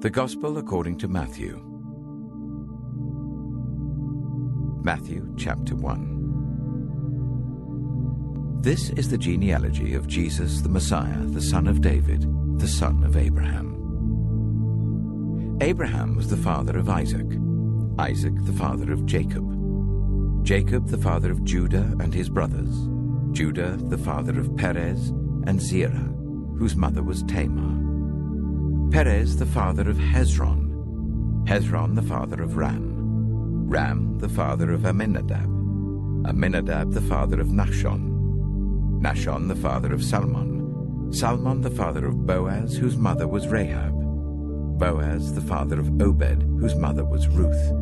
The Gospel according to Matthew. Matthew chapter 1. This is the genealogy of Jesus the Messiah, the son of David, the son of Abraham. Abraham was the father of Isaac, Isaac the father of Jacob, Jacob the father of Judah and his brothers, Judah the father of Perez and Zerah, whose mother was Tamar, Perez the father of Hezron, Hezron the father of Ram, Ram the father of Amminadab, Amminadab the father of Nahshon, Nahshon the father of Salmon, Salmon the father of Boaz, whose mother was Rahab, Boaz the father of Obed, whose mother was Ruth,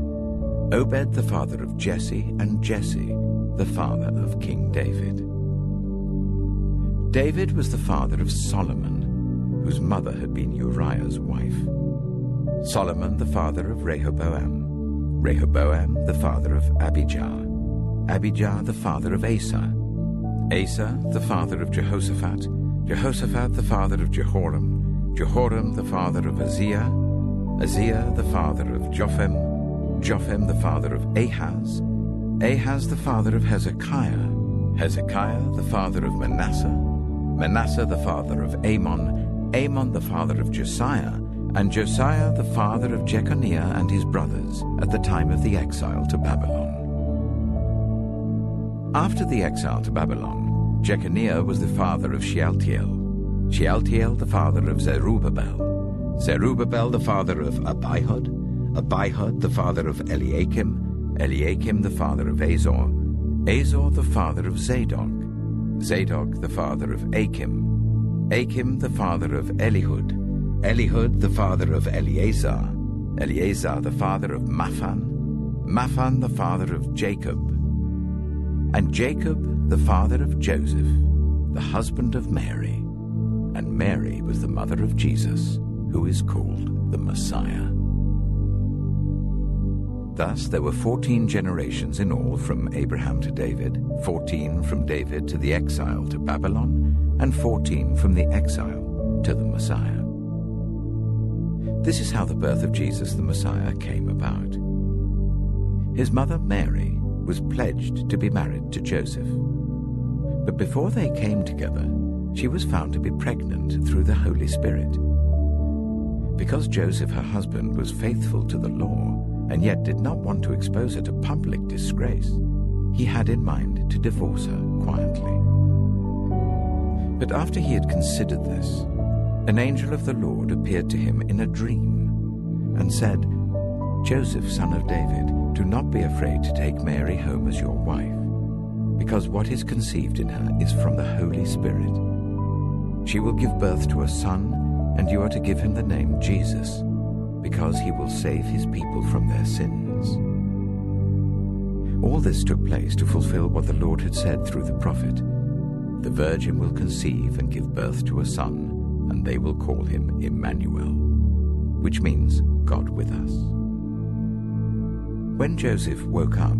Obed the father of Jesse, and Jesse the father of King David. David was the father of Solomon, whose mother had been Uriah's wife. Solomon the father of Rehoboam, Rehoboam the father of Abijah, Abijah the father of Asa, Asa the father of Jehoshaphat, Jehoshaphat the father of Jehoram, Jehoram the father of Uzziah, Uzziah the father of Jotham, Jotham the father of Ahaz, Ahaz the father of Hezekiah, Hezekiah the father of Manasseh, Manasseh the father of Amon, Amon the father of Josiah, and Josiah the father of Jeconiah and his brothers at the time of the exile to Babylon. After the exile to Babylon, Jeconiah was the father of Shealtiel, Shealtiel the father of Zerubbabel, Zerubbabel the father of Abihud, Abihud the father of Eliakim, Eliakim the father of Azor, Azor the father of Zadok, Zadok the father of Achim, Achim the father of Elihud, Elihud the father of Eleazar, Eleazar the father of Maphan, Maphan the father of Jacob, and Jacob the father of Joseph, the husband of Mary, and Mary was the mother of Jesus, who is called the Messiah. Thus there were 14 generations in all from Abraham to David, 14 from David to the exile to Babylon, and 14 from the exile to the Messiah. This is how the birth of Jesus the Messiah came about. His mother Mary was pledged to be married to Joseph. But before they came together, she was found to be pregnant through the Holy Spirit. Because Joseph, her husband, was faithful to the law, and yet did not want to expose her to public disgrace, he had in mind to divorce her quietly. But after he had considered this, an angel of the Lord appeared to him in a dream and said, "Joseph, son of David, do not be afraid to take Mary home as your wife, because what is conceived in her is from the Holy Spirit. She will give birth to a son, and you are to give him the name Jesus, because he will save his people from their sins." All this took place to fulfill what the Lord had said through the prophet, "The virgin will conceive and give birth to a son, and they will call him Emmanuel," which means God with us. When Joseph woke up,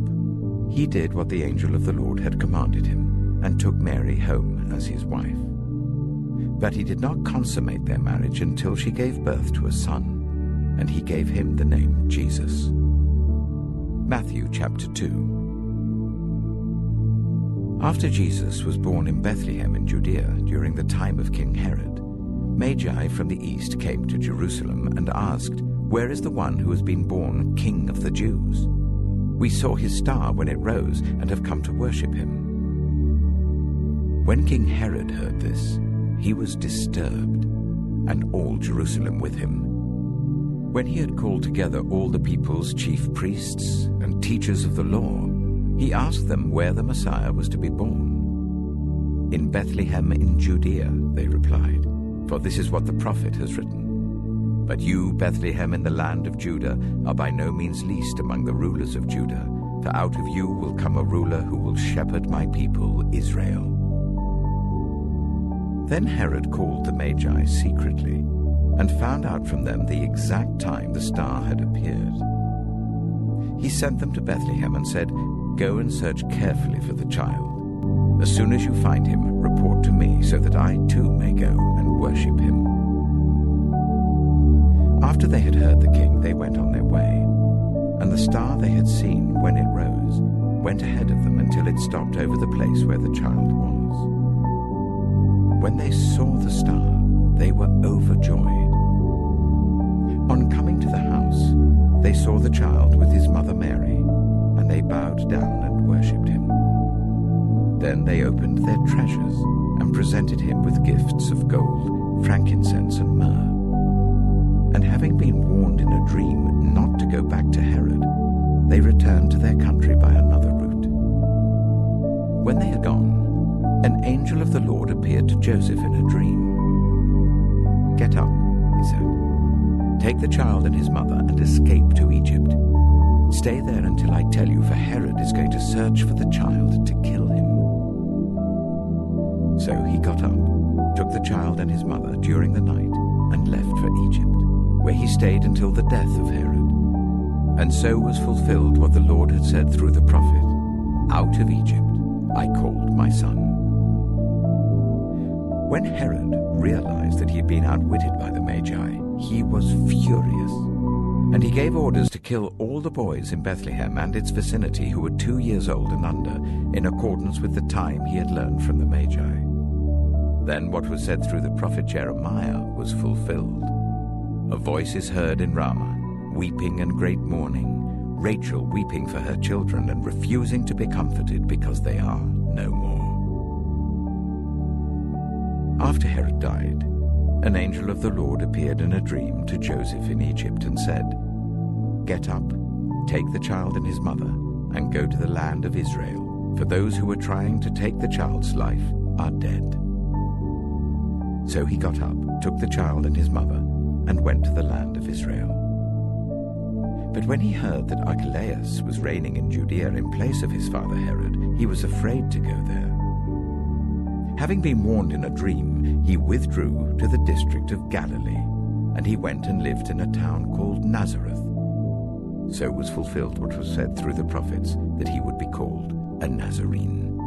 he did what the angel of the Lord had commanded him, and took Mary home as his wife. But he did not consummate their marriage until she gave birth to a son, and he gave him the name Jesus. Matthew chapter 2. After Jesus was born in Bethlehem in Judea during the time of King Herod, Magi from the east came to Jerusalem and asked, "Where is the one who has been born King of the Jews? We saw his star when it rose and have come to worship him." When King Herod heard this, he was disturbed, and all Jerusalem with him. When he had called together all the people's chief priests and teachers of the law, he asked them where the Messiah was to be born. "In Bethlehem in Judea," they replied, "for this is what the prophet has written. But you, Bethlehem in the land of Judah, are by no means least among the rulers of Judah, for out of you will come a ruler who will shepherd my people Israel." Then Herod called the Magi secretly, and found out from them the exact time the star had appeared. He sent them to Bethlehem and said, "Go and search carefully for the child. As soon as you find him, report to me, so that I too may go and worship him." After they had heard the king, they went on their way, and the star they had seen when it rose went ahead of them until it stopped over the place where the child was. When they saw the star, they were overjoyed. On coming to the house, they saw the child with his mother Mary, and they bowed down and worshipped him. Then they opened their treasures and presented him with gifts of gold, frankincense, and myrrh. And having been warned in a dream not to go back to Herod, they returned to their country by another route. When they had gone, an angel of the Lord appeared to Joseph in a dream. "Get up," he said. "Take the child and his mother and escape to Egypt. Stay there until I tell you, for Herod is going to search for the child to kill him." So he got up, took the child and his mother during the night, and left for Egypt, where he stayed until the death of Herod. And so was fulfilled what the Lord had said through the prophet, "Out of Egypt I called my son." When Herod realized that he had been outwitted by the Magi, he was furious, and he gave orders to kill all the boys in Bethlehem and its vicinity who were 2 years old and under, in accordance with the time he had learned from the Magi. Then what was said through the prophet Jeremiah was fulfilled. "A voice is heard in Ramah, weeping and great mourning, Rachel weeping for her children and refusing to be comforted because they are no more." After Herod died, an angel of the Lord appeared in a dream to Joseph in Egypt and said, "Get up, take the child and his mother, and go to the land of Israel, for those who were trying to take the child's life are dead." So he got up, took the child and his mother, and went to the land of Israel. But when he heard that Archelaus was reigning in Judea in place of his father Herod, he was afraid to go there. Having been warned in a dream, he withdrew to the district of Galilee, and he went and lived in a town called Nazareth. So was fulfilled what was said through the prophets, that he would be called a Nazarene.